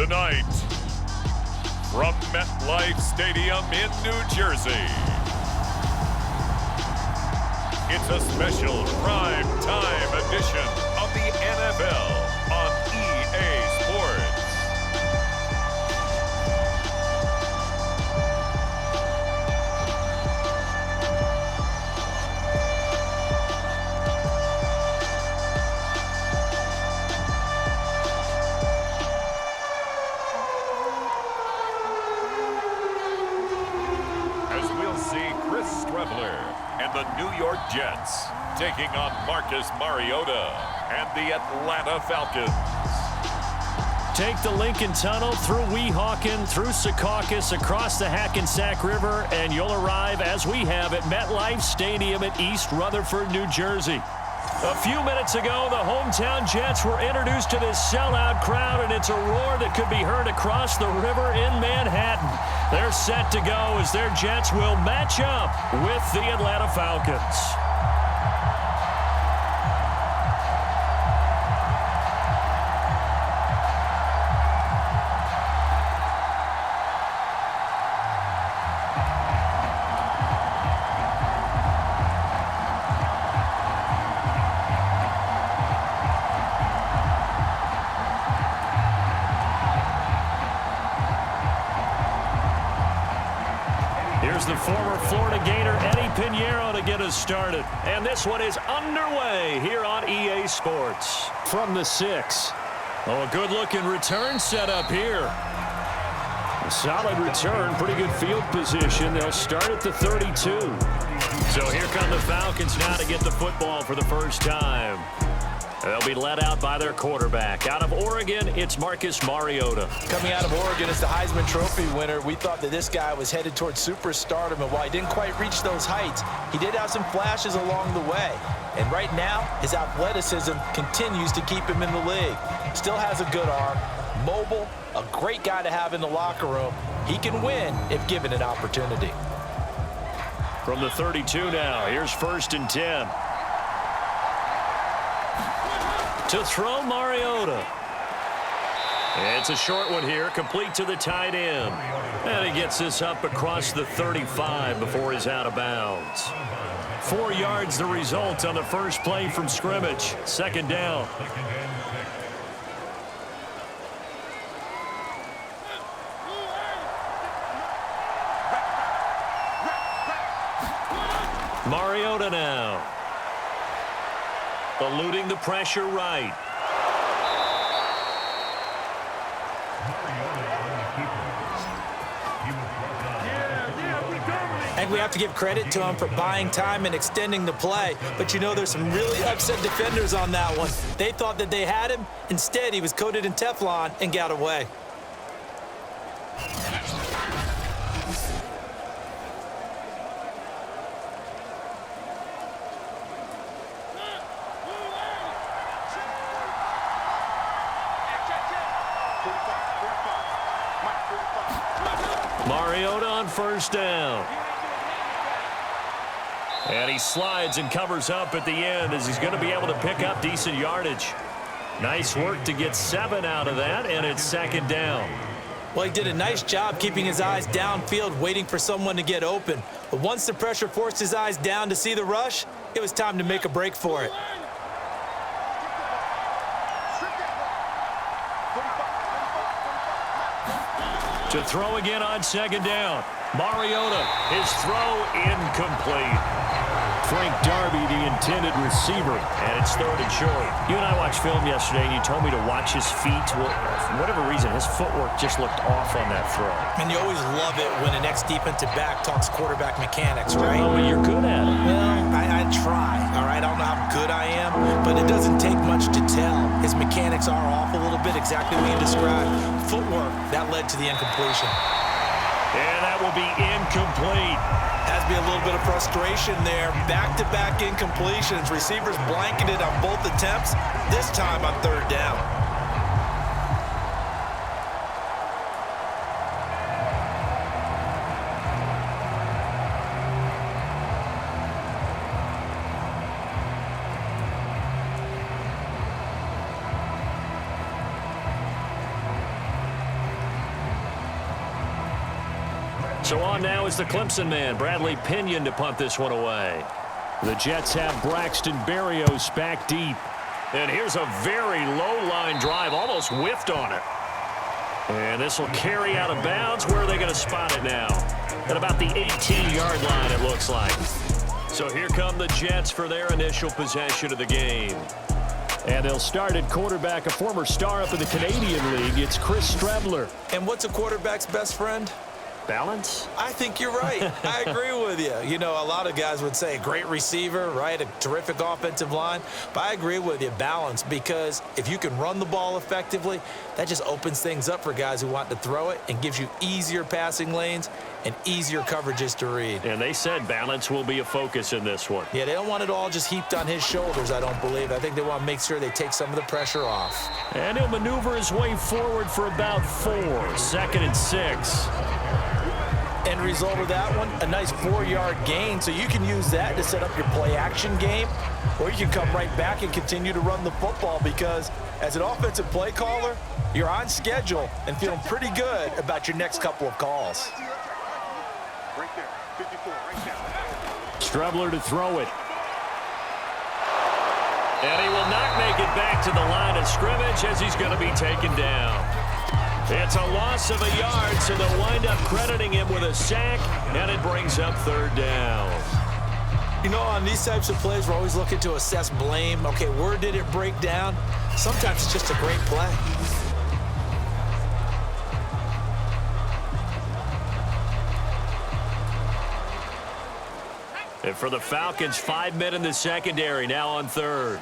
Tonight, from MetLife Stadium in New Jersey, it's a special prime time edition of the NFL on EA Sports. And the New York Jets taking on Marcus Mariota and the Atlanta Falcons. Take the Lincoln Tunnel through Weehawken, through Secaucus, across the Hackensack River, and you'll arrive, as we have, at MetLife Stadium at East Rutherford, New Jersey. A few minutes ago, the hometown Jets were introduced to this sellout crowd, and it's a roar that could be heard across the river in Manhattan. They're set to go as their Jets will match up with the Atlanta Falcons. Here's the former Florida Gator, Eddie Pinheiro, to get us started. And this one is underway here on EA Sports. From the 6. Oh, a good-looking return set up here. A solid return, pretty good field position. They'll start at the 32. So here come the Falcons now to get the football for the first time. They'll be led out by their quarterback. Out of Oregon, it's Marcus Mariota. Coming out of Oregon as the Heisman Trophy winner, we thought that this guy was headed towards superstardom, and while he didn't quite reach those heights, he did have some flashes along the way. And right now, his athleticism continues to keep him in the league. Still has a good arm, mobile, a great guy to have in the locker room. He can win if given an opportunity. From the 32 now, here's 1st and 10. To throw Mariota. It's a short one here, complete to the tight end. And he gets this up across the 35 before he's out of bounds. 4 yards the result on the first play from scrimmage. 2nd down. Mariota now. Eluding the pressure right. I think we have to give credit to him for buying time and extending the play. But you know, there's some really upset defenders on that one. They thought that they had him. Instead, he was coated in Teflon and got away. Mariota on 1st down. And he slides and covers up at the end as he's going to be able to pick up decent yardage. Nice work to get 7 out of that, and it's 2nd down. Well, he did a nice job keeping his eyes downfield, waiting for someone to get open. But once the pressure forced his eyes down to see the rush, it was time to make a break for it. To throw again on 2nd down. Mariota, his throw incomplete. Frank Darby, the intended receiver, and it's 3rd and short. You and I watched film yesterday, and you told me to watch his feet. Well, for whatever reason, his footwork just looked off on that throw. And you always love it when an ex-defensive back talks quarterback mechanics, right? Oh, but you're good at it. Well, I try, all right? I don't know how good I am, but it doesn't take much to tell. His mechanics are off a little bit, exactly what you described. Footwork, that led to the incompletion. And that will be incomplete. Has to be a little bit of frustration there. Back-to-back incompletions. Receivers blanketed on both attempts, this time on 3rd down. So on now is the Clemson man, Bradley Pinion, to punt this one away. The Jets have Braxton Berrios back deep. And here's a very low line drive, almost whiffed on it. And this will carry out of bounds. Where are they going to spot it now? At about the 18-yard line, it looks like. So here come the Jets for their initial possession of the game. And they'll start at quarterback, a former star up in the Canadian League. It's Chris Strebler. And what's a quarterback's best friend? Balance? I think you're right. I agree with you. You know, a lot of guys would say great receiver, right? A terrific offensive line. But I agree with you, balance, because if you can run the ball effectively, that just opens things up for guys who want to throw it and gives you easier passing lanes and easier coverages to read. And they said balance will be a focus in this one. Yeah, they don't want it all just heaped on his shoulders, I don't believe. I think they want to make sure they take some of the pressure off. And he'll maneuver his way forward for about 4. 2nd and 6. End result of that one, a nice 4-yard gain. So you can use that to set up your play-action game, or you can come right back and continue to run the football because as an offensive play caller, you're on schedule and feeling pretty good about your next couple of calls. Strebler to throw it. And he will not make it back to the line of scrimmage as he's going to be taken down. It's a loss of a yard, so they'll wind up crediting him with a sack, and it brings up 3rd down. You know, on these types of plays, we're always looking to assess blame. Okay, where did it break down? Sometimes it's just a great play. And for the Falcons, 5 men in the secondary, now on 3rd.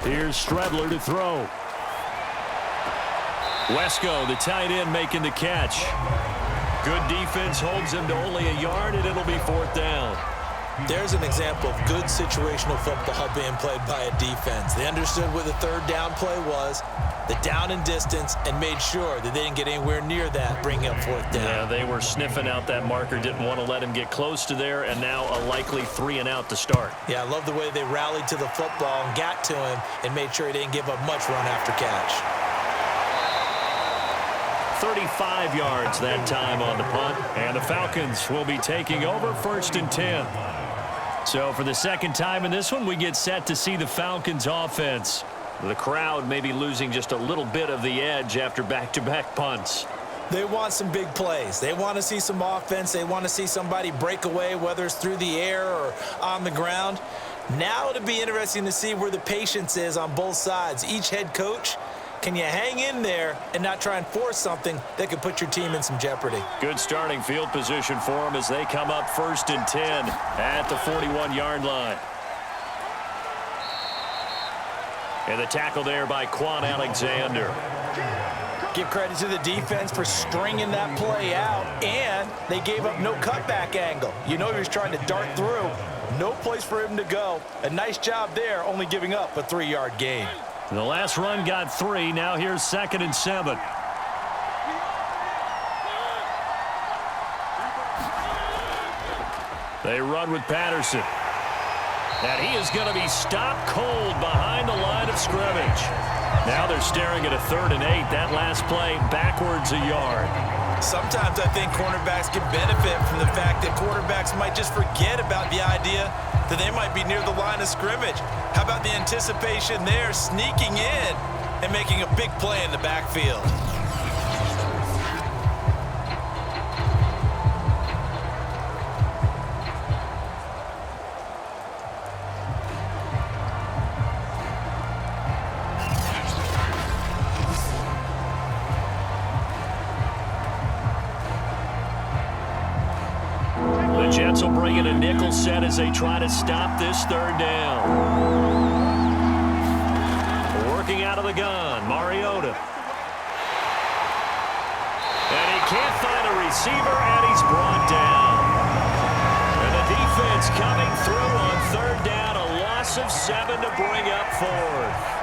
Here's Strebler to throw. Wesco, the tight end, making the catch. Good defense holds him to only a yard, and it'll be 4th down. There's an example of good situational football being played by a defense. They understood what the 3rd down play was, the down and distance, and made sure that they didn't get anywhere near that, bringing up 4th down. Yeah, they were sniffing out that marker, didn't want to let him get close to there, and now a likely 3 and out to start. Yeah, I love the way they rallied to the football and got to him and made sure he didn't give up much run after catch. 35 yards that time on the punt, and the Falcons will be taking over 1st and 10. So for the second time in this one, we get set to see the Falcons offense. The crowd may be losing just a little bit of the edge after back-to-back punts. They want some big plays. They want to see some offense. They want to see somebody break away, whether it's through the air or on the ground. Now it'll be interesting to see where the patience is on both sides. Each head coach, can you hang in there and not try and force something that could put your team in some jeopardy? Good starting field position for them as they come up 1st and 10 at the 41-yard line. And the tackle there by Quan Alexander. Give credit to the defense for stringing that play out, and they gave up no cutback angle. You know he was trying to dart through. No place for him to go. A nice job there, only giving up a 3-yard gain. The last run got 3. Now here's 2nd and 7. They run with Patterson. And he is going to be stopped cold behind the line of scrimmage. Now they're staring at a 3rd and 8. That last play backwards a yard. Sometimes I think cornerbacks can benefit from the fact that quarterbacks might just forget about the idea that they might be near the line of scrimmage. How about the anticipation there, sneaking in and making a big play in the backfield? The Jets will bring in a nickel set as they try to stop this 3rd down. Working out of the gun, Mariota. And he can't find a receiver, and he's brought down. And the defense coming through on 3rd down, a loss of 7 to bring up 4th.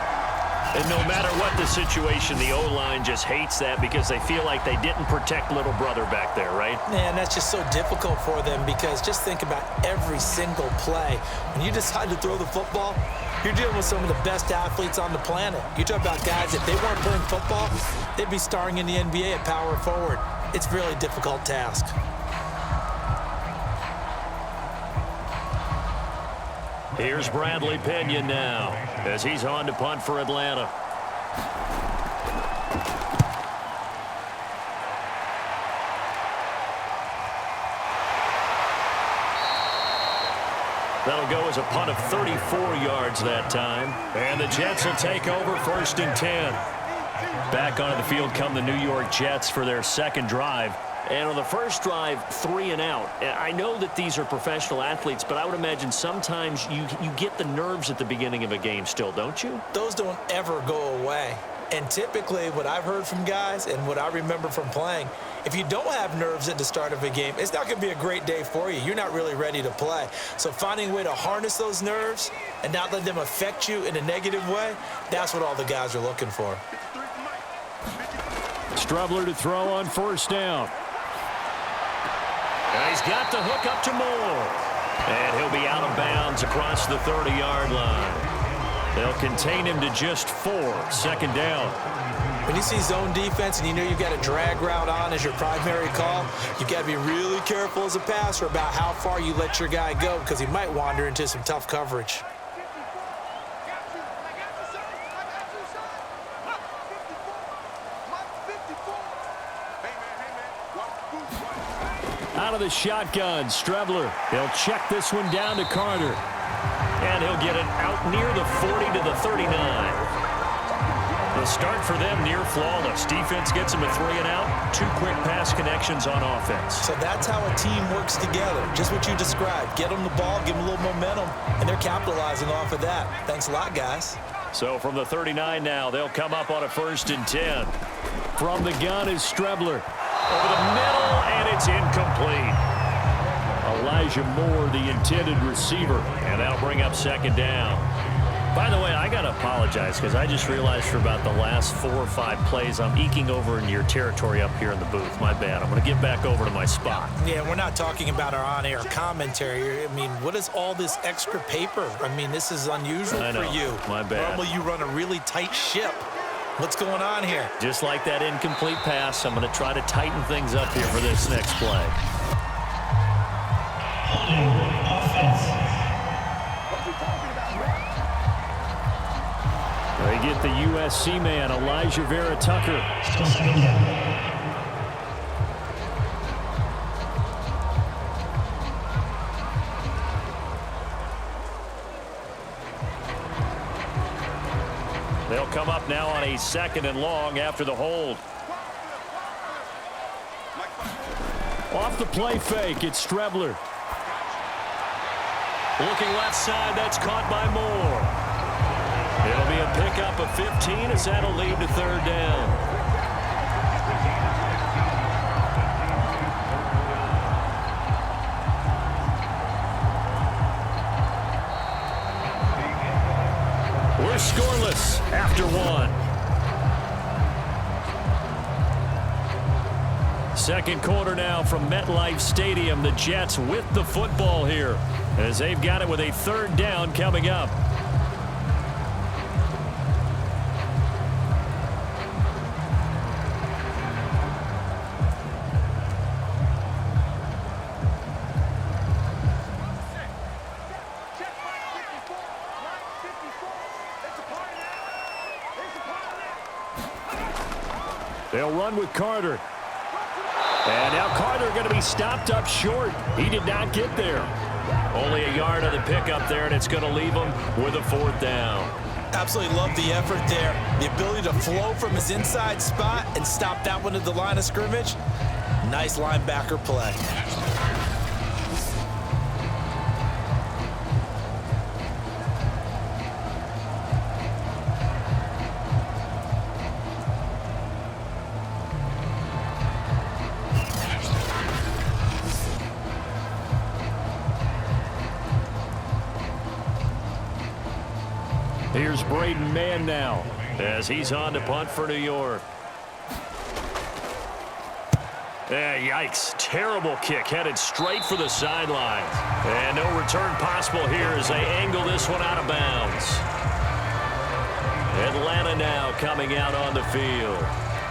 And no matter what the situation, the O-line just hates that because they feel like they didn't protect little brother back there, right? Man, that's just so difficult for them because just think about every single play. When you decide to throw the football, You're dealing with some of the best athletes on the planet. You talk about guys, if they weren't playing football, they'd be starring in the NBA at power forward. It's a really difficult task. Here's Bradley Pinion now as he's on to punt for Atlanta. That'll go as a punt of 34 yards that time. And the Jets will take over 1st and 10. Back onto the field come the New York Jets for their second drive. And on the first drive, 3 and out. I know that these are professional athletes, but I would imagine sometimes you get the nerves at the beginning of a game still, don't you? Those don't ever go away. And typically what I've heard from guys and what I remember from playing, if you don't have nerves at the start of a game, it's not going to be a great day for you. You're not really ready to play. So finding a way to harness those nerves and not let them affect you in a negative way, that's what all the guys are looking for. Strubler to throw on 1st down. And he's got the hook up to Moore. And he'll be out of bounds across the 30-yard line. They'll contain him to just 4, 2nd down. When you see zone defense and you know you've got a drag route on as your primary call, you've got to be really careful as a passer about how far you let your guy go because he might wander into some tough coverage. Out of the shotgun, Strubler. He'll check this one down to Carter. And he'll get it out near the 40 to the 39. The start for them near flawless. Defense gets them a 3 and out. 2 quick pass connections on offense. So that's how a team works together. Just what you described. Get them the ball, give them a little momentum, and they're capitalizing off of that. Thanks a lot, guys. So from the 39 now, they'll come up on a 1st and 10. From the gun is Strubler. Over the middle, and it's incomplete. Elijah Moore, the intended receiver, and that'll bring up 2nd down. By the way, I got to apologize because I just realized for about the last 4 or 5 plays, I'm eking over in your territory up here in the booth. My bad. I'm going to get back over to my spot. Yeah, we're not talking about our on-air commentary. I mean, what is all this extra paper? I mean, this is unusual for you. My bad. Normally you run a really tight ship. What's going on here? Just like that incomplete pass, I'm going to try to tighten things up here for this next play. They get the USC man, Elijah Vera Tucker. They'll come up now on a 2nd and long after the hold. Off the play fake, it's Strubler. Looking left side, that's caught by Moore. It'll be a pickup of 15 as that'll lead to 3rd down. We're scoreless after 1. 2nd quarter now from MetLife Stadium. The Jets with the football here as they've got it with a 3rd down coming up. They'll run with Carter. And now Carter going to be stopped up short. He did not get there. Only a yard of the pickup there, and it's going to leave him with a 4th down. Absolutely love the effort there. The ability to flow from his inside spot and stop that one at the line of scrimmage. Nice linebacker play. Here's Braden Mann now as he's on to punt for New York. Yikes. Terrible kick headed straight for the sidelines. And no return possible here as they angle this one out of bounds. Atlanta now coming out on the field.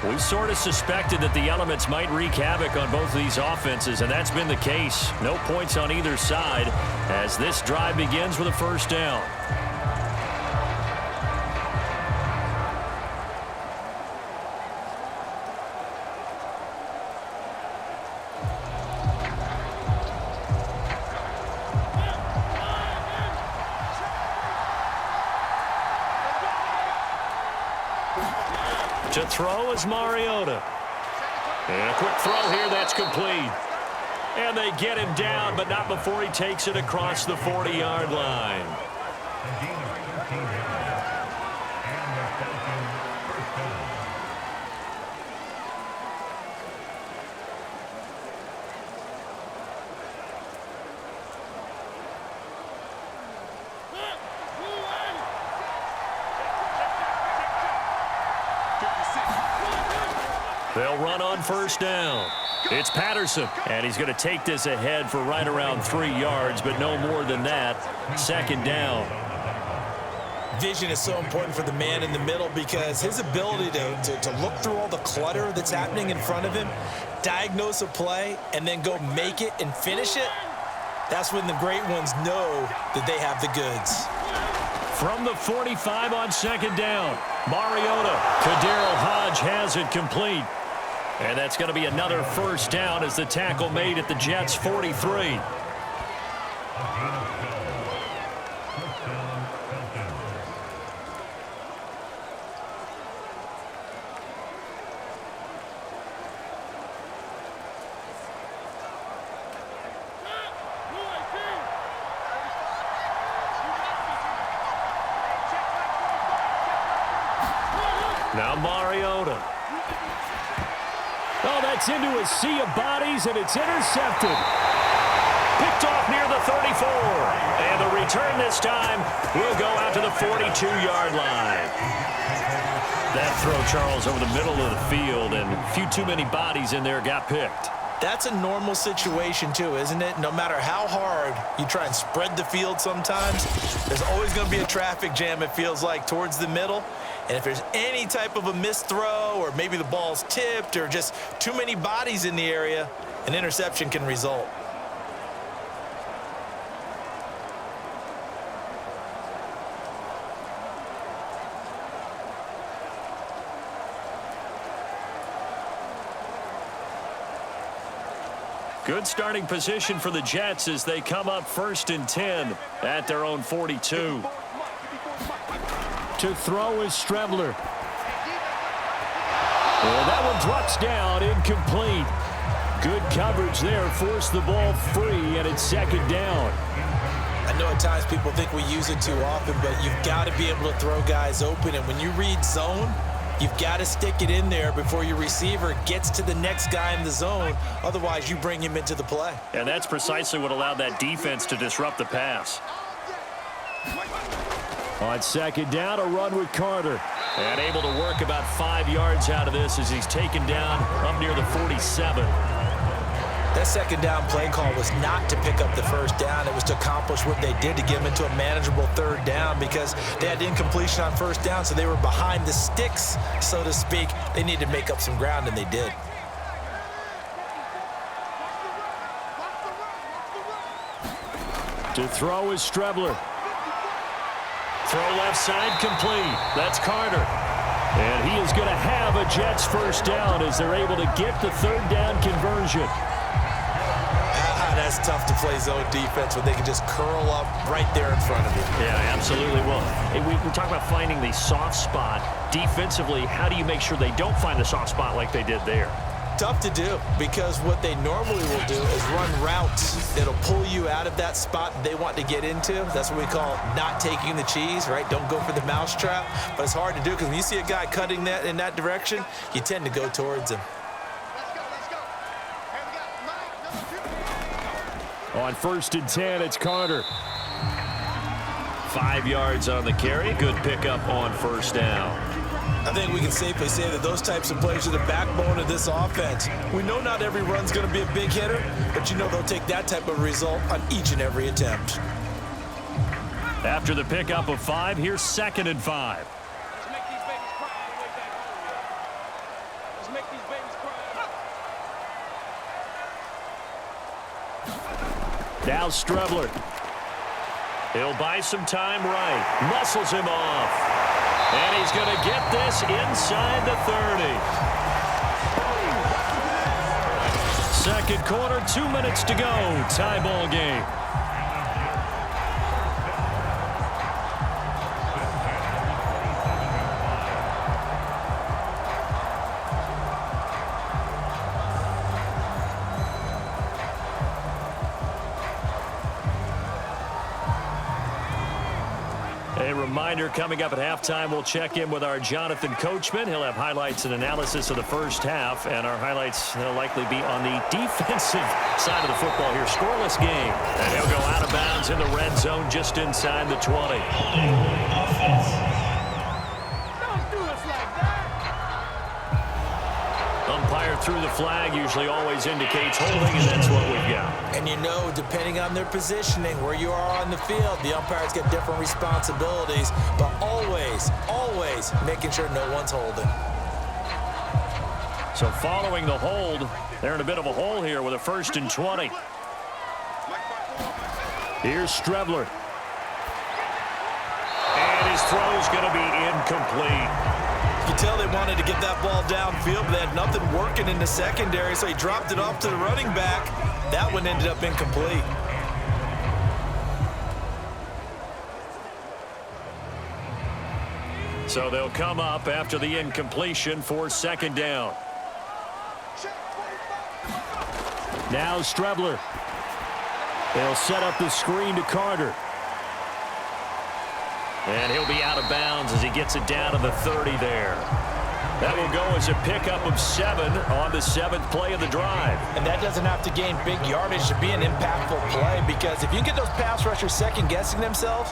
We sort of suspected that the elements might wreak havoc on both of these offenses, and that's been the case. No points on either side as this drive begins with a first down. To throw is Mariota. And a quick throw here, that's complete. And they get him down, but not before he takes it across the 40-yard line. They'll run on first down. It's Patterson, and he's going to take this ahead for right around 3 yards, but no more than that. Second down. Vision is so important for the man in the middle because his ability to look through all the clutter that's happening in front of him, diagnose a play, and then go make it and finish it, that's when the great ones know that they have the goods. From the 45 on second down, Mariota. Kadarius Hodge has it complete. And that's going to be another first down as the tackle made at the Jets' 43. Now Mariota. Oh, that's into a sea of bodies, and it's intercepted. Picked off near the 34. And the return this time will go out to the 42-yard line. That throw, Charles, over the middle of the field, and a few too many bodies in there got picked. That's a normal situation, too, isn't it? No matter how hard you try and spread the field sometimes, there's always going to be a traffic jam, it feels like, towards the middle. And if there's any type of a missed throw or maybe the ball's tipped or just too many bodies in the area, an interception can result. Good starting position for the Jets as they come up 1st and 10 at their own 42. To throw is Strebler. And that one drops down, incomplete. Good coverage there, forced the ball free, and it's second down. I know at times people think we use it too often, but you've got to be able to throw guys open. And when you read zone, you've got to stick it in there before your receiver gets to the next guy in the zone. Otherwise, you bring him into the play. And that's precisely what allowed that defense to disrupt the pass. On second down, a run with Carter. And able to work about 5 yards out of this as he's taken down up near the 47. That second down play call was not to pick up the first down. It was to accomplish what they did to get them into a manageable third down because they had incompletion on first down, so they were behind the sticks, so to speak. They needed to make up some ground, and they did. To throw is Strebler. Throw left side complete. That's Carter. And he is going to have a Jets first down as they're able to get the third down conversion. That's tough to play zone defense when they can just curl up right there in front of you. Yeah, absolutely. Well, we're talking about finding the soft spot. Defensively, how do you make sure they don't find the soft spot like they did there? Tough to do because what they normally will do is run routes that'll pull you out of that spot they want to get into. That's what we call not taking the cheese, right? Don't go for the mousetrap. But it's hard to do because when you see a guy cutting that in that direction, you tend to go towards him. On 1st and 10, it's Carter. 5 yards on the carry. Good pickup on first down. I think we can safely say that those types of plays are the backbone of this offense. We know not every run's going to be a big hitter, but you know they'll take that type of result on each and every attempt. After the pickup of 5, here's 2nd and 5. Let's make these babies cry on the way back home, yo. Let's make these babies cry. Now Strebler. He'll buy some time right. Muscles him off. And he's going to get this inside the 30. Second quarter, 2 minutes to go. Tie ball game. A reminder coming up at halftime, we'll check in with our Jonathan Coachman. He'll have highlights and analysis of the first half, and our highlights will likely be on the defensive side of the football here. Scoreless game, and he'll go out of bounds in the red zone just inside the 20. Umpire through the flag usually always indicates holding, and that's what we've got. And you know, depending on their positioning, where you are on the field, the umpires get different responsibilities, but always making sure no one's holding. So following the hold, they're in a bit of a hole here with a 1st and 20. Here's Strebler. And his throw's going to be incomplete. You can tell they wanted to get that ball downfield, but they had nothing working in the secondary, so he dropped it off to the running back. That one ended up incomplete. So they'll come up after the incompletion for 2nd down. Now Strebler. They'll set up the screen to Carter. And he'll be out of bounds as he gets it down to the 30 there. That will go as a pickup of 7 on the 7th play of the drive. And that doesn't have to gain big yardage to be an impactful play, because if you get those pass rushers second-guessing themselves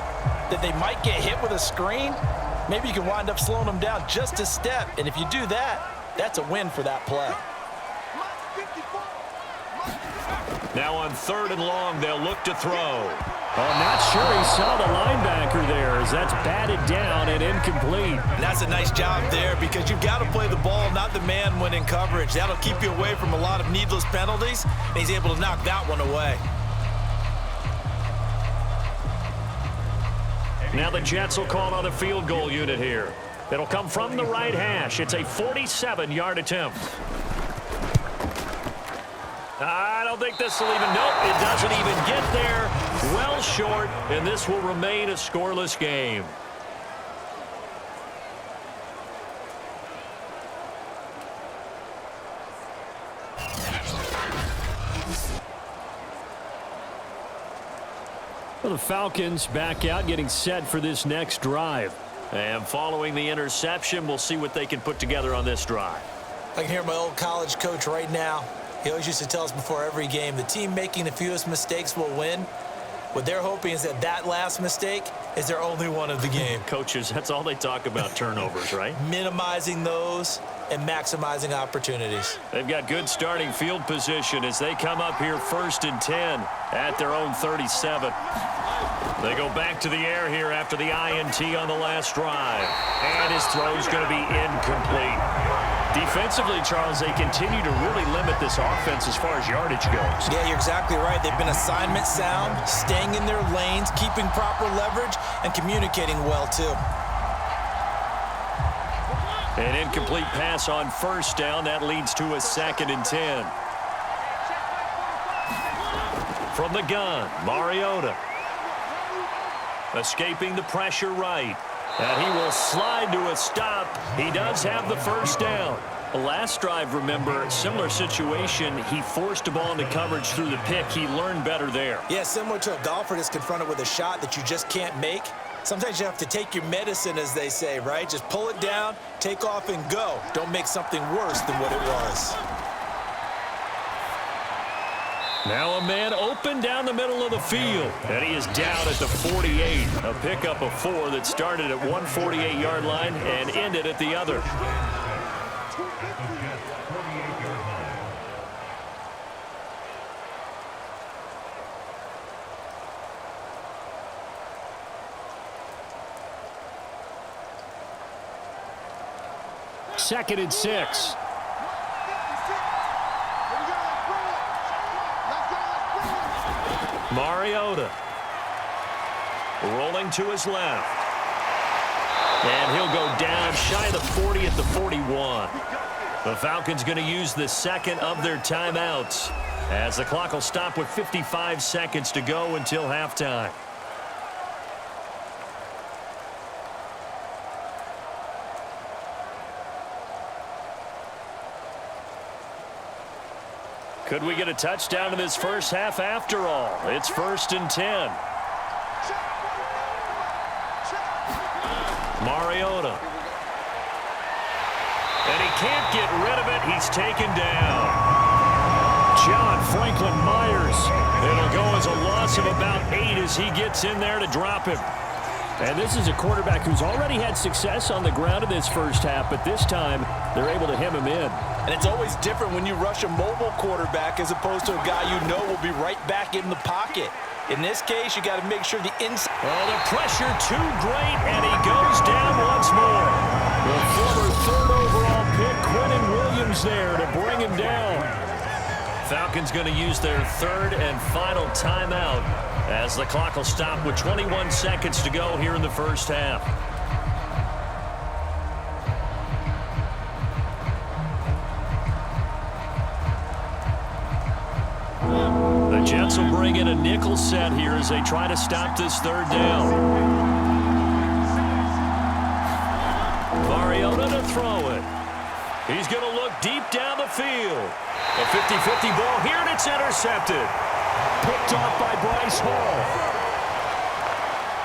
that they might get hit with a screen, maybe you can wind up slowing them down just a step. And if you do that, that's a win for that play. Now on 3rd and long, they'll look to throw. I'm not sure he saw the linebacker there as that's batted down and incomplete. And that's a nice job there, because you've got to play the ball, not the man when in coverage. That'll keep you away from a lot of needless penalties, and he's able to knock that one away. Now the Jets will call on the field goal unit here. It'll come from the right hash. It's a 47-yard attempt. I don't think this will even, nope, it doesn't even get there. Well short, and this will remain a scoreless game. Well, the Falcons back out, getting set for this next drive. And following the interception, we'll see what they can put together on this drive. I can hear my old college coach right now. He always used to tell us before every game, the team making the fewest mistakes will win. What they're hoping is that last mistake is their only one of the game. Coaches, that's all they talk about, turnovers, right? Minimizing those and maximizing opportunities. They've got good starting field position as they come up here 1st and 10 at their own 37. They go back to the air here after the INT on the last drive. And his throw's going to be incomplete. Defensively, Charles, they continue to really limit this offense as far as yardage goes. Yeah, you're exactly right. They've been assignment sound, staying in their lanes, keeping proper leverage, and communicating well, too. An incomplete pass on 1st down. That leads to a 2nd and 10. From the gun, Mariota. Escaping the pressure right. And he will slide to a stop. He does have the 1st down. The last drive, remember, similar situation. He forced a ball into coverage through the pick. He learned better there. Yeah, similar to a golfer that's confronted with a shot that you just can't make. Sometimes you have to take your medicine, as they say, right? Just pull it down, take off, and go. Don't make something worse than what it was. Now a man open down the middle of the field, and he is down at the 48. A pickup of 4 that started at 148-yard line and ended at the other. Second and 6. Mariota rolling to his left. And he'll go down shy of the 40 at the 41. The Falcons going to use the second of their timeouts as the clock will stop with 55 seconds to go until halftime. Could we get a touchdown in this first half after all? It's 1st and 10. Mariota. And he can't get rid of it. He's taken down. John Franklin Myers. It'll go as a loss of about 8 as he gets in there to drop him. And this is a quarterback who's already had success on the ground in this first half, but this time they're able to hem him in. And it's always different when you rush a mobile quarterback as opposed to a guy you know will be right back in the pocket. In this case, you got to make sure the inside. Oh, the pressure too great, and he goes down once more. The former 3rd overall pick, Quinnen Williams, there to bring him down. Falcons going to use their 3rd and final timeout as the clock will stop with 21 seconds to go here in the first half. The Jets will bring in a nickel set here as they try to stop this 3rd down. Mariota to throw it. He's going to look deep down the field. A 50-50 ball here, and it's intercepted. Picked off by Bryce Hall.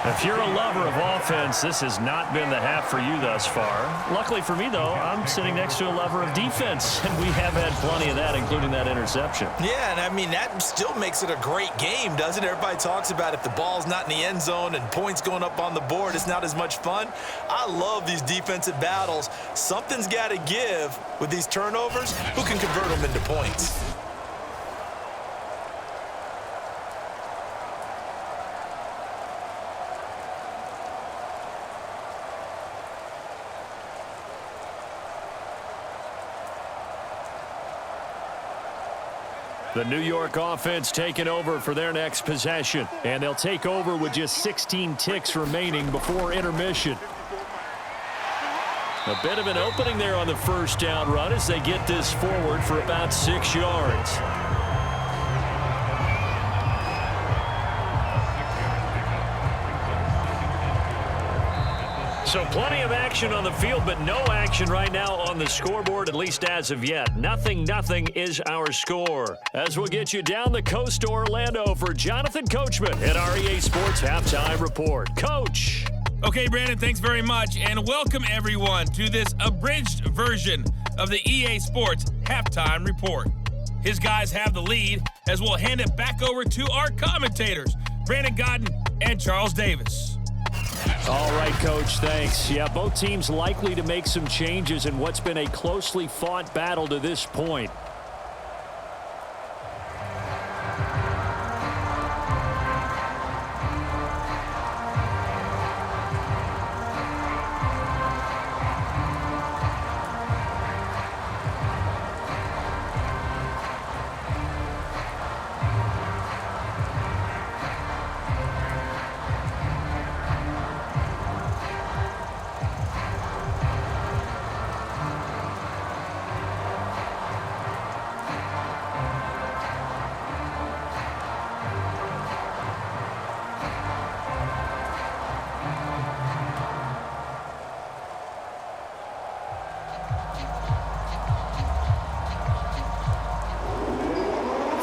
If you're a lover of offense, this has not been the half for you thus far. Luckily for me, though, I'm sitting next to a lover of defense, and we have had plenty of that, including that interception. Yeah, and I mean, that still makes it a great game, doesn't it? Everybody talks about if the ball's not in the end zone and points going up on the board, it's not as much fun. I love these defensive battles. Something's got to give with these turnovers. Who can convert them into points? The New York offense taking over for their next possession. And they'll take over with just 16 ticks remaining before intermission. A bit of an opening there on the first down run as they get this forward for about 6 yards. So plenty of action on the field, but no action right now on the scoreboard, at least as of yet. Nothing is our score. As we'll get you down the coast to Orlando for Jonathan Coachman at our EA Sports Halftime Report. Coach. Okay, Brandon, thanks very much, and welcome everyone to this abridged version of the EA Sports Halftime Report. His guys have the lead as we'll hand it back over to our commentators, Brandon Godden and Charles Davis. All right, Coach, thanks. Yeah, both teams likely to make some changes in what's been a closely fought battle to this point.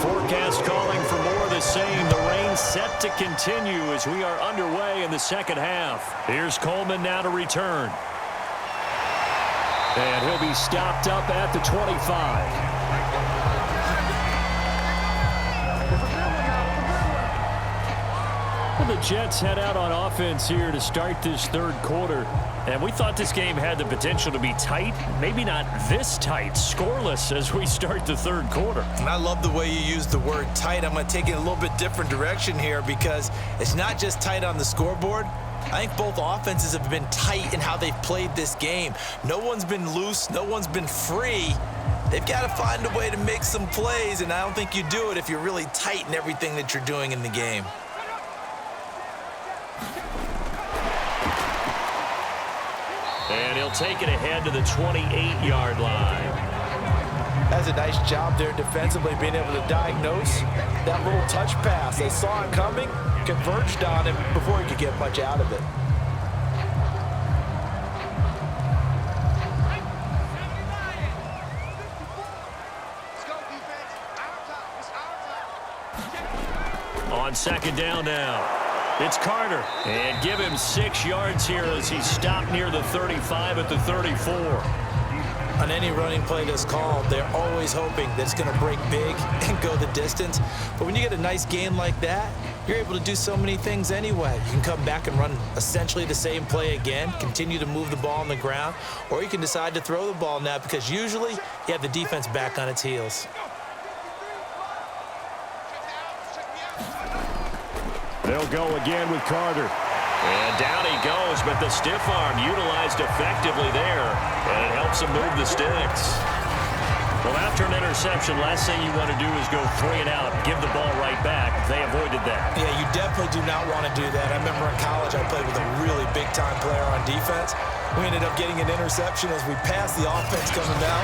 Forecast calling for more of the same. The rain set to continue as we are underway in the second half. Here's Coleman now to return. And he'll be stopped up at the 25. Well, the Jets head out on offense here to start this third quarter. And we thought this game had the potential to be tight. Maybe not this tight, scoreless as we start the third quarter. And I love the way you use the word tight. I'm going to take it a little bit different direction here because it's not just tight on the scoreboard. I think both offenses have been tight in how they've played this game. No one's been loose. No one's been free. They've got to find a way to make some plays, and I don't think you do it if you're really tight in everything that you're doing in the game. And he'll take it ahead to the 28-yard line. That's a nice job there defensively, being able to diagnose that little touch pass. They saw it coming, converged on him before he could get much out of it. On second down now. It's Carter. And give him 6 yards here as he stopped near the 35 at the 34. On any running play that's called, they're always hoping that it's going to break big and go the distance. But when you get a nice game like that, you're able to do so many things anyway. You can come back and run essentially the same play again, continue to move the ball on the ground, or you can decide to throw the ball now because usually you have the defense back on its heels. They'll go again with Carter. And down he goes, but the stiff arm utilized effectively there, and it helps him move the sticks. Well, after an interception, last thing you want to do is go 3 and out, give the ball right back. They avoided that. Yeah, you definitely do not want to do that. I remember in college I played with a really big-time player on defense. We ended up getting an interception as we passed the offense coming down.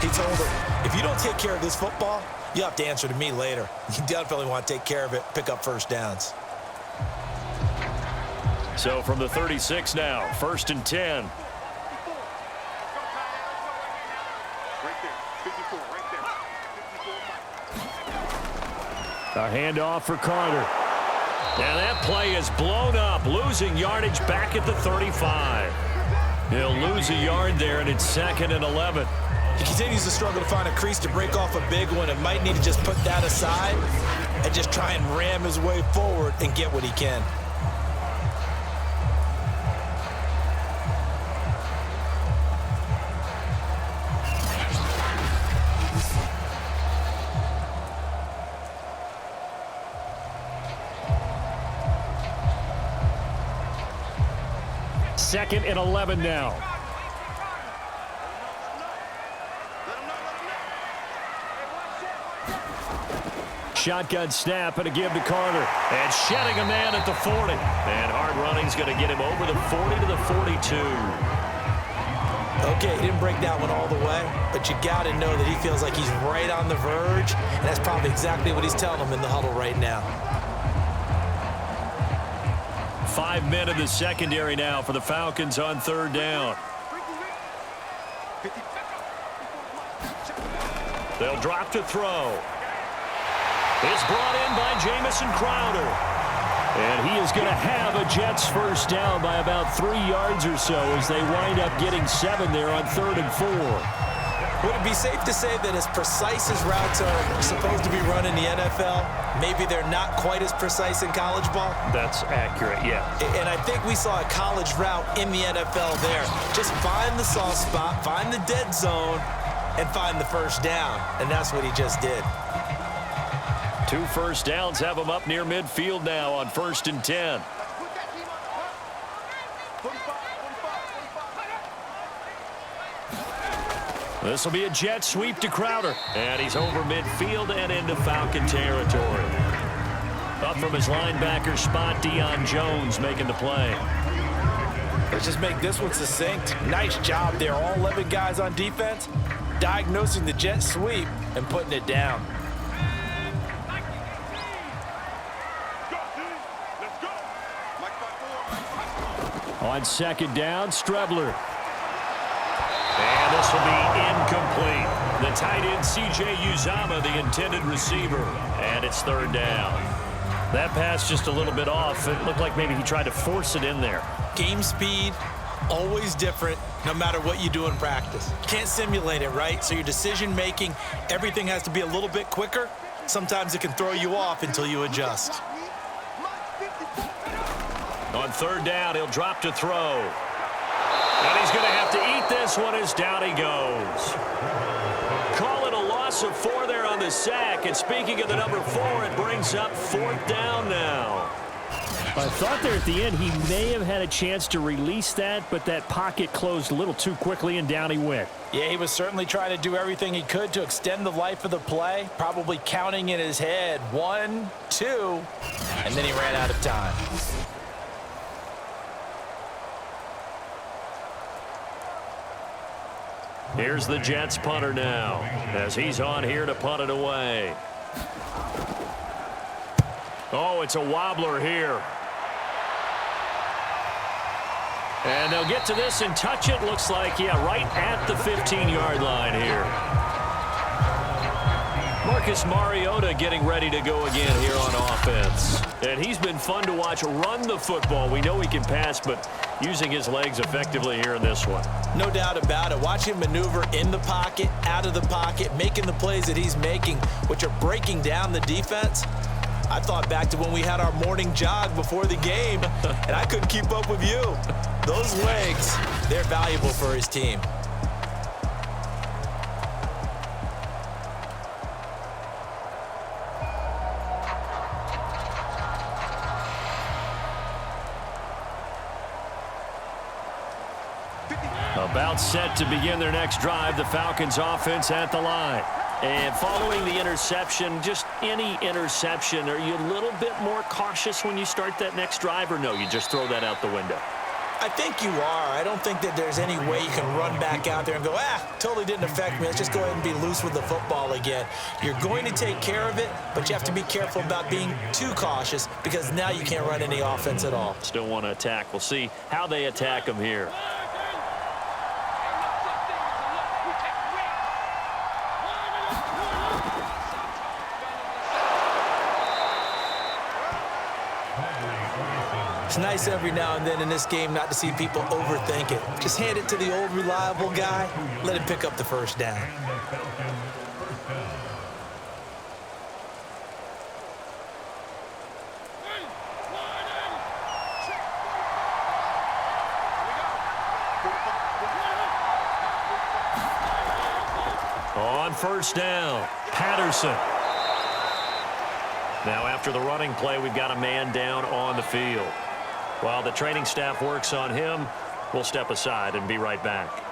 He told him, if you don't take care of this football, you have to answer to me later. You definitely want to take care of it, pick up first downs. So from the 36 now, 1st and 10. A handoff for Carter. And that play is blown up, losing yardage back at the 35. He'll lose a yard there, and it's 2nd and 11. He continues to struggle to find a crease to break off a big one and might need to just put that aside and just try and ram his way forward and get what he can. Second and 11 now. Shotgun snap and a give to Carter. And shedding a man at the 40. And hard running's going to get him over the 40 to the 42. Okay, he didn't break that one all the way, but you got to know that he feels like he's right on the verge, and that's probably exactly what he's telling him in the huddle right now. 5 men in the secondary now for the Falcons on 3rd down. They'll drop to throw. It's brought in by Jamison Crowder. And he is going to have a Jets first down by about 3 yards or so as they wind up getting 7 there on 3rd and 4. Would it be safe to say that as precise as routes are supposed to be run in the NFL, maybe they're not quite as precise in college ball? That's accurate, yeah. And I think we saw a college route in the NFL there. Just find the soft spot, find the dead zone, and find the first down. And that's what he just did. 2 first downs have him up near midfield now on 1st and 10. This will be a jet sweep to Crowder. And he's over midfield and into Falcon territory. Up from his linebacker spot, Deion Jones making the play. Let's just make this one succinct. Nice job there. All 11 guys on defense diagnosing the jet sweep and putting it down. On 2nd down, Strebler. And this will be incomplete. The tight end, C.J. Uzama, the intended receiver. And it's 3rd down. That pass just a little bit off. It looked like maybe he tried to force it in there. Game speed, always different, no matter what you do in practice. Can't simulate it, right? So your decision-making, everything has to be a little bit quicker. Sometimes it can throw you off until you adjust. On third down, he'll drop to throw. And he's going to have to eat this one as down he goes. Call it a loss of 4 there on the sack. And speaking of the number 4, it brings up 4th down now. I thought there at the end he may have had a chance to release that, but that pocket closed a little too quickly, and down he went. Yeah, he was certainly trying to do everything he could to extend the life of the play, probably counting in his head 1, 2, and then he ran out of time. Here's the Jets punter now, as he's on here to punt it away. Oh, it's a wobbler here. And they'll get to this and touch it. Looks like, yeah, right at the 15-yard line here. Marcus Mariota getting ready to go again here on offense. And he's been fun to watch run the football. We know he can pass, but using his legs effectively here in this one. No doubt about it. Watch him maneuver in the pocket, out of the pocket, making the plays that he's making, which are breaking down the defense. I thought back to when we had our morning jog before the game, and I couldn't keep up with you. Those legs, they're valuable for his team. About set to begin their next drive, the Falcons offense at the line. And following the interception, just any interception, are you a little bit more cautious when you start that next drive, or no, you just throw that out the window? I think you are. I don't think that there's any way you can run back out there and go, totally didn't affect me. Let's just go ahead and be loose with the football again. You're going to take care of it, but you have to be careful about being too cautious because now you can't run any offense at all. Still want to attack. We'll see how they attack them here. It's nice every now and then in this game not to see people overthink it. Just hand it to the old reliable guy, let him pick up the first down. On first down, Patterson. Now after the running play, we've got a man down on the field. While the training staff works on him, we'll step aside and be right back.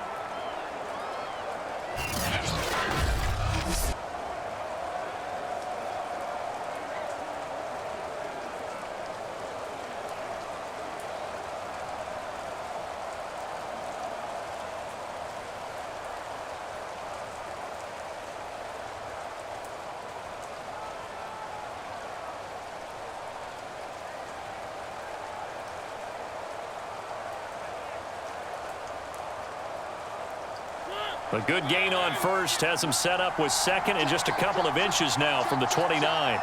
A good gain on first has him set up with second and just a couple of inches now from the 29.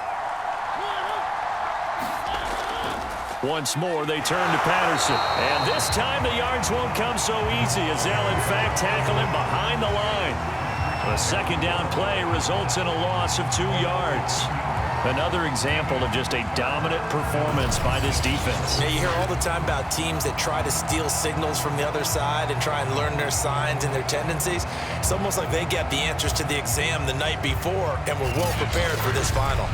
Once more, they turn to Patterson. And this time the yards won't come so easy as they'll, in fact, tackle him behind the line. A second down play results in a loss of 2 yards. Another example of just a dominant performance by this defense. Yeah, you hear all the time about teams that try to steal signals from the other side and try and learn their signs and their tendencies. It's almost like they get the answers to the exam the night before and were well prepared for this final.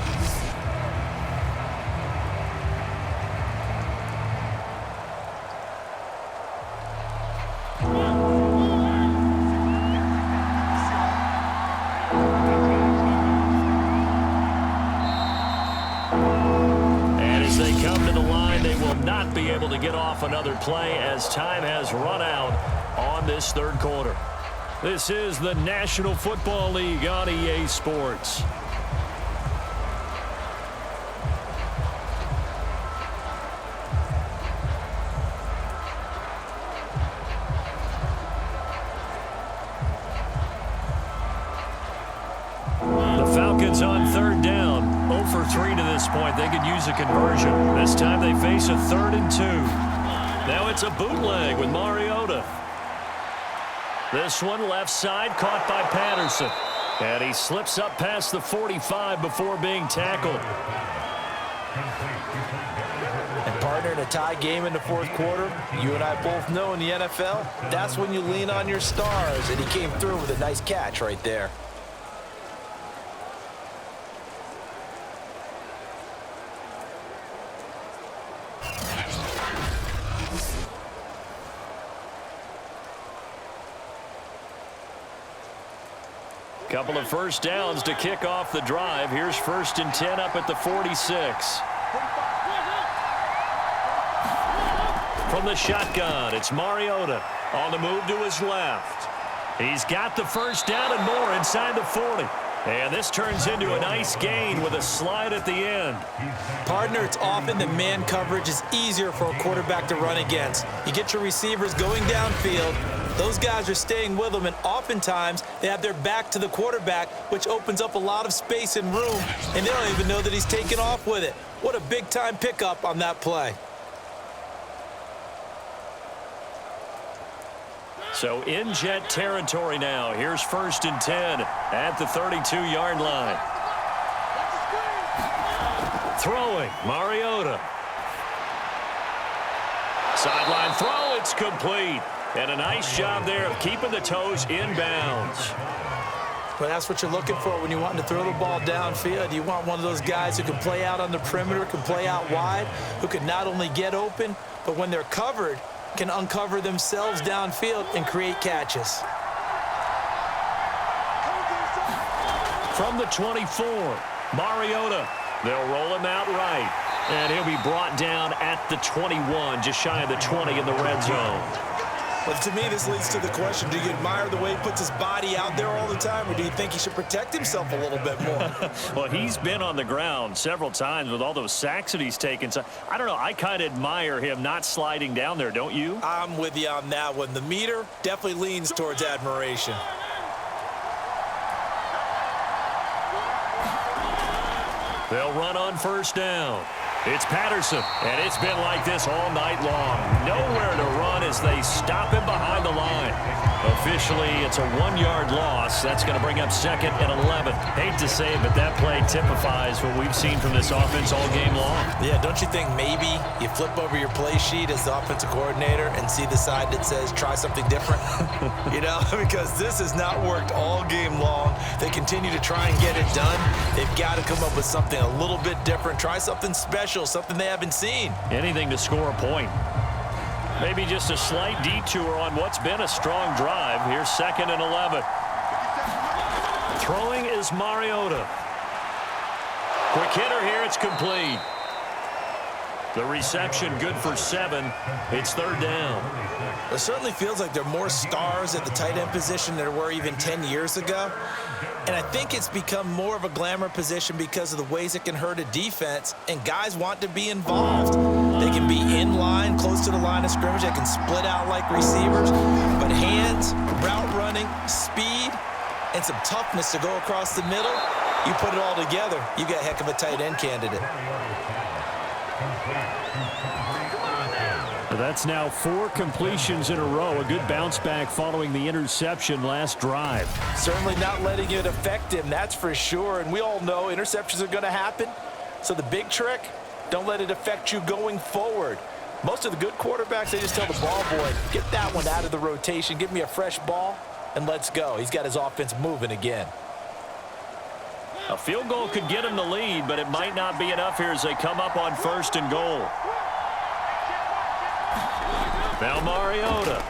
To get off another play as time has run out on this third quarter. This is the National Football League on EA Sports. The Falcons on third down. 0 for 3 to this point. They could use a conversion. This time they face a 3rd and 2. Now it's a bootleg with Mariota. This one left side caught by Patterson. And he slips up past the 45 before being tackled. And partner, in a tie game in the fourth quarter, you and I both know in the NFL, that's when you lean on your stars, and he came through with a nice catch right there. Couple of first downs to kick off the drive. Here's 1st and 10 up at the 46. From the shotgun, it's Mariota on the move to his left. He's got the first down and more inside the 40. And this turns into a nice gain with a slide at the end. Partner, it's often that man coverage is easier for a quarterback to run against. You get your receivers going downfield. Those guys are staying with them, and oftentimes they have their back to the quarterback, which opens up a lot of space and room, and they don't even know that he's taken off with it. What a big-time pickup on that play. So in jet territory now. Here's 1st and 10 at the 32-yard line. Throwing, Mariota. Sideline throw, it's complete. And a nice job there of keeping the toes inbounds. But that's what you're looking for when you want to throw the ball downfield. You want one of those guys who can play out on the perimeter, can play out wide, who can not only get open, but when they're covered, can uncover themselves downfield and create catches. From the 24, Mariota. They'll roll him out right. And he'll be brought down at the 21, just shy of the 20 in the red zone. But to me, this leads to the question, do you admire the way he puts his body out there all the time, or do you think he should protect himself a little bit more? Well, he's been on the ground several times with all those sacks that he's taken. So, I don't know. I kind of admire him not sliding down there, don't you? I'm with you on that one. The meter definitely leans towards admiration. They'll run on 1st down. It's Patterson, and it's been like this all night long. Nowhere to run as they stop him behind the line. Officially, it's a 1-yard loss. That's going to bring up 2nd and 11. Hate to say it, but that play typifies what we've seen from this offense all game long. Yeah, don't you think maybe you flip over your play sheet as the offensive coordinator and see the side that says try something different? You know, because this has not worked all game long. They continue to try and get it done. They've got to come up with something a little bit different. Try something special, something they haven't seen. Anything to score a point. Maybe just a slight detour on what's been a strong drive. Here's 2nd and 11. Throwing is Mariota. Quick hitter here. It's complete. The reception good for 7. It's 3rd down. It certainly feels like there are more stars at the tight end position than there were even 10 years ago. And I think it's become more of a glamour position because of the ways it can hurt a defense, and guys want to be involved. They can be in line, close to the line of scrimmage. They can split out like receivers. But hands, route running, speed, and some toughness to go across the middle, you put it all together, you got a heck of a tight end candidate. That's now 4 completions in a row. A good bounce back following the interception last drive. Certainly not letting it affect him, that's for sure. And we all know interceptions are going to happen. So the big trick, don't let it affect you going forward. Most of the good quarterbacks, they just tell the ball boy, get that one out of the rotation, give me a fresh ball, and let's go. He's got his offense moving again. A field goal could get him the lead, but it might not be enough here as they come up on 1st and goal. Now Mariota.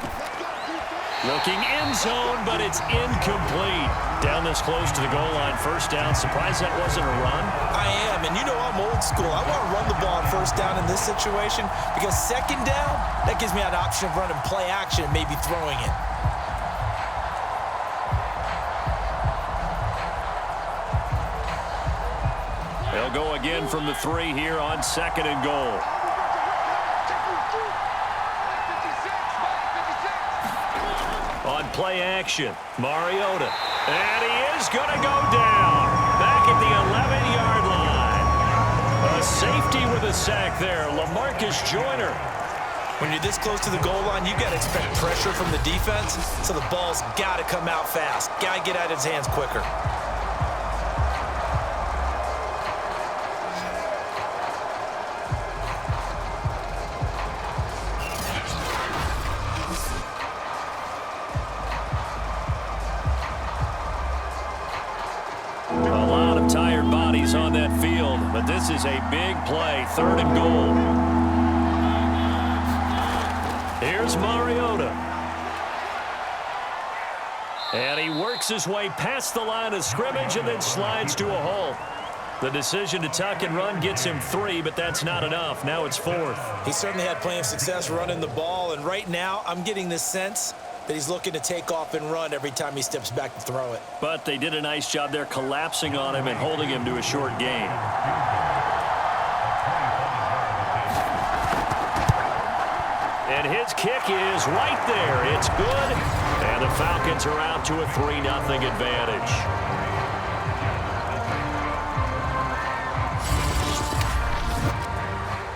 Looking end zone, but it's incomplete. Down this close to the goal line. 1st down. Surprised that wasn't a run? I am, and you know I'm old school. I want to run the ball on 1st down in this situation because 2nd down, that gives me an option of running play action and maybe throwing it. They'll go again from the 3 here on 2nd and goal. On play action, Mariota. And he is going to go down. Back at the 11-yard line. A safety with a sack there. LaMarcus Joyner. When you're this close to the goal line, you've got to expect pressure from the defense, so the ball's got to come out fast. Got to get out of his hands quicker. on that field, but this is a big play, 3rd and goal. Here's Mariota. And he works his way past the line of scrimmage and then slides to a halt. The decision to tuck and run gets him 3, but that's not enough. Now it's 4th. He certainly had plenty of success running the ball, and right now I'm getting this sense that he's looking to take off and run every time he steps back to throw it. But they did a nice job there collapsing on him and holding him to a short gain. And his kick is right there. It's good. And the Falcons are out to a 3-0 advantage.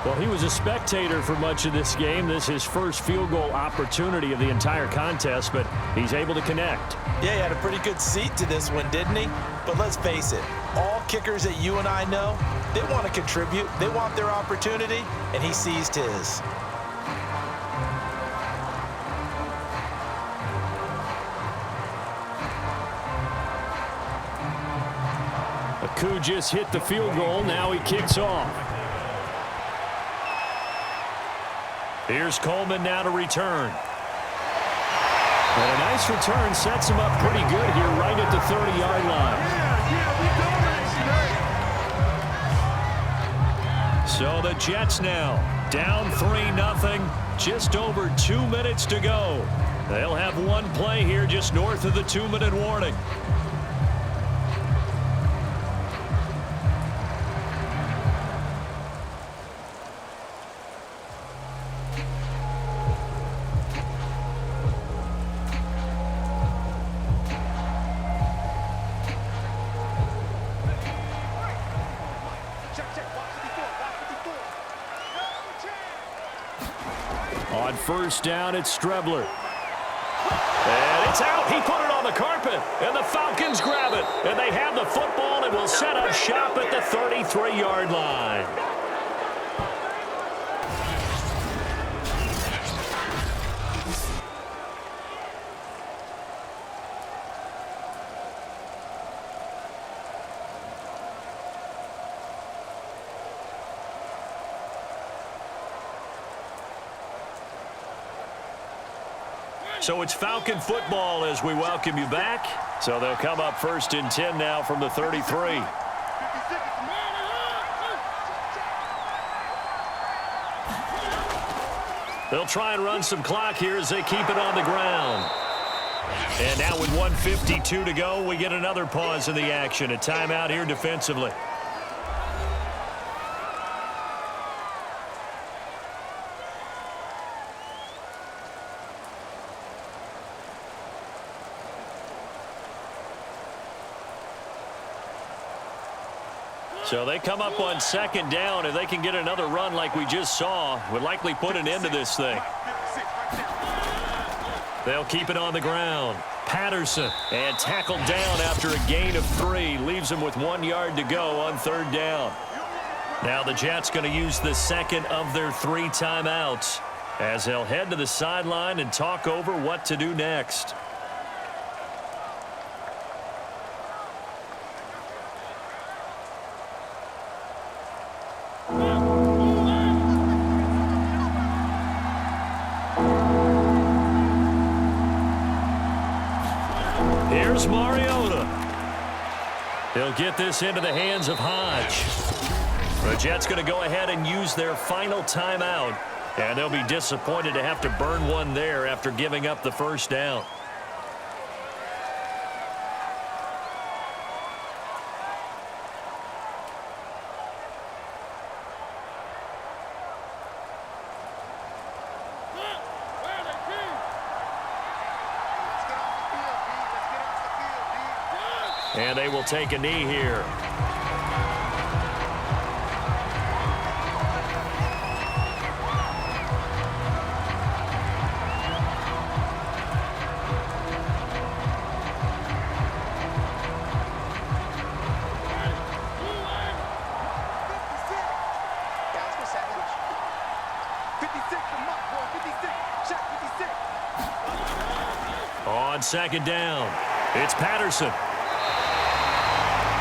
Well, he was a spectator for much of this game. This is his first field goal opportunity of the entire contest, but he's able to connect. Yeah, he had a pretty good seat to this one, didn't he? But let's face it, all kickers that you and I know, they want to contribute. They want their opportunity, and he seized his. Aku just hit the field goal. Now he kicks off. Here's Coleman now to return. And a nice return sets him up pretty good here right at the 30-yard line. So the Jets now down 3-0. Just over 2 minutes to go. They'll have one play here just north of the 2-minute warning. On first down, it's Strebler. And it's out. He put it on the carpet. And the Falcons grab it. And they have the football and will set up shop at the 33-yard line. So it's Falcon football as we welcome you back. So they'll come up 1st and 10 now from the 33. They'll try and run some clock here as they keep it on the ground. And now with 1:52 to go, we get another pause in the action. A timeout here defensively. So they come up on 2nd down. If they can get another run like we just saw, would likely put an end to this thing. They'll keep it on the ground. Patterson, and tackled down after a gain of 3. Leaves him with 1 yard to go on 3rd down. Now the Jets going to use the second of their 3 timeouts as they'll head to the sideline and talk over what to do next. Here's Mariota. He'll get this into the hands of Hodge. The Jets going to go ahead and use their final timeout, and they'll be disappointed to have to burn one there after giving up the 1st down. And they will take a knee here. On 2nd down, it's Patterson.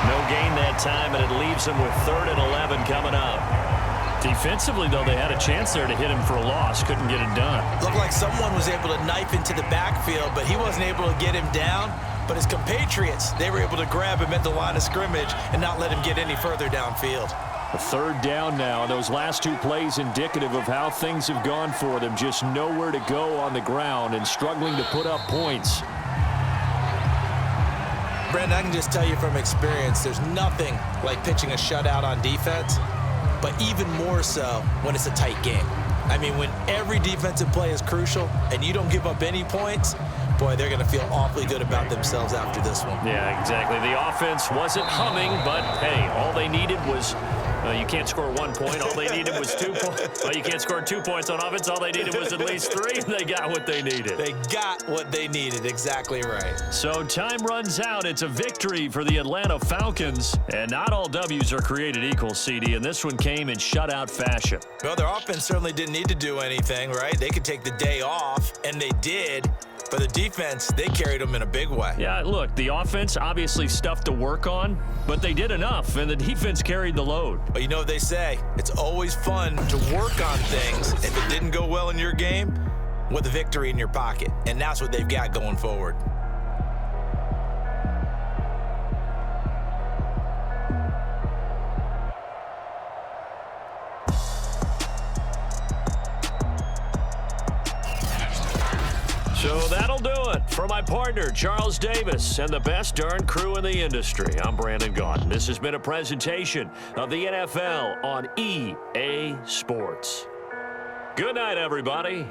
No gain that time, and it leaves them with 3rd and 11 coming up. Defensively, though, they had a chance there to hit him for a loss. Couldn't get it done. Looked like someone was able to knife into the backfield, but he wasn't able to get him down. But his compatriots, they were able to grab him at the line of scrimmage and not let him get any further downfield. A 3rd down now. Those last 2 plays indicative of how things have gone for them. Just nowhere to go on the ground and struggling to put up points. Brandon, I can just tell you from experience, there's nothing like pitching a shutout on defense, but even more so when it's a tight game. I mean, when every defensive play is crucial and you don't give up any points, boy, they're going to feel awfully good about themselves after this one. Yeah, exactly. The offense wasn't humming, but, hey, all they needed was you can't score 1 point. All they needed was 2 points. Well, you can't score 2 points on offense. All they needed was at least 3, and they got what they needed. They got what they needed. Exactly right. So time runs out. It's a victory for the Atlanta Falcons, and not all W's are created equal, CD, and this one came in shutout fashion. Well, their offense certainly didn't need to do anything, right? They could take the day off, and they did. But the defense, they carried them in a big way. Yeah, look, the offense obviously stuff to work on, but they did enough, and the defense carried the load. But you know what they say, it's always fun to work on things. If it didn't go well in your game, with a victory in your pocket. And that's what they've got going forward. So that'll do it for my partner, Charles Davis, and the best darn crew in the industry. I'm Brandon Gaudin. This has been a presentation of the NFL on EA Sports. Good night, everybody.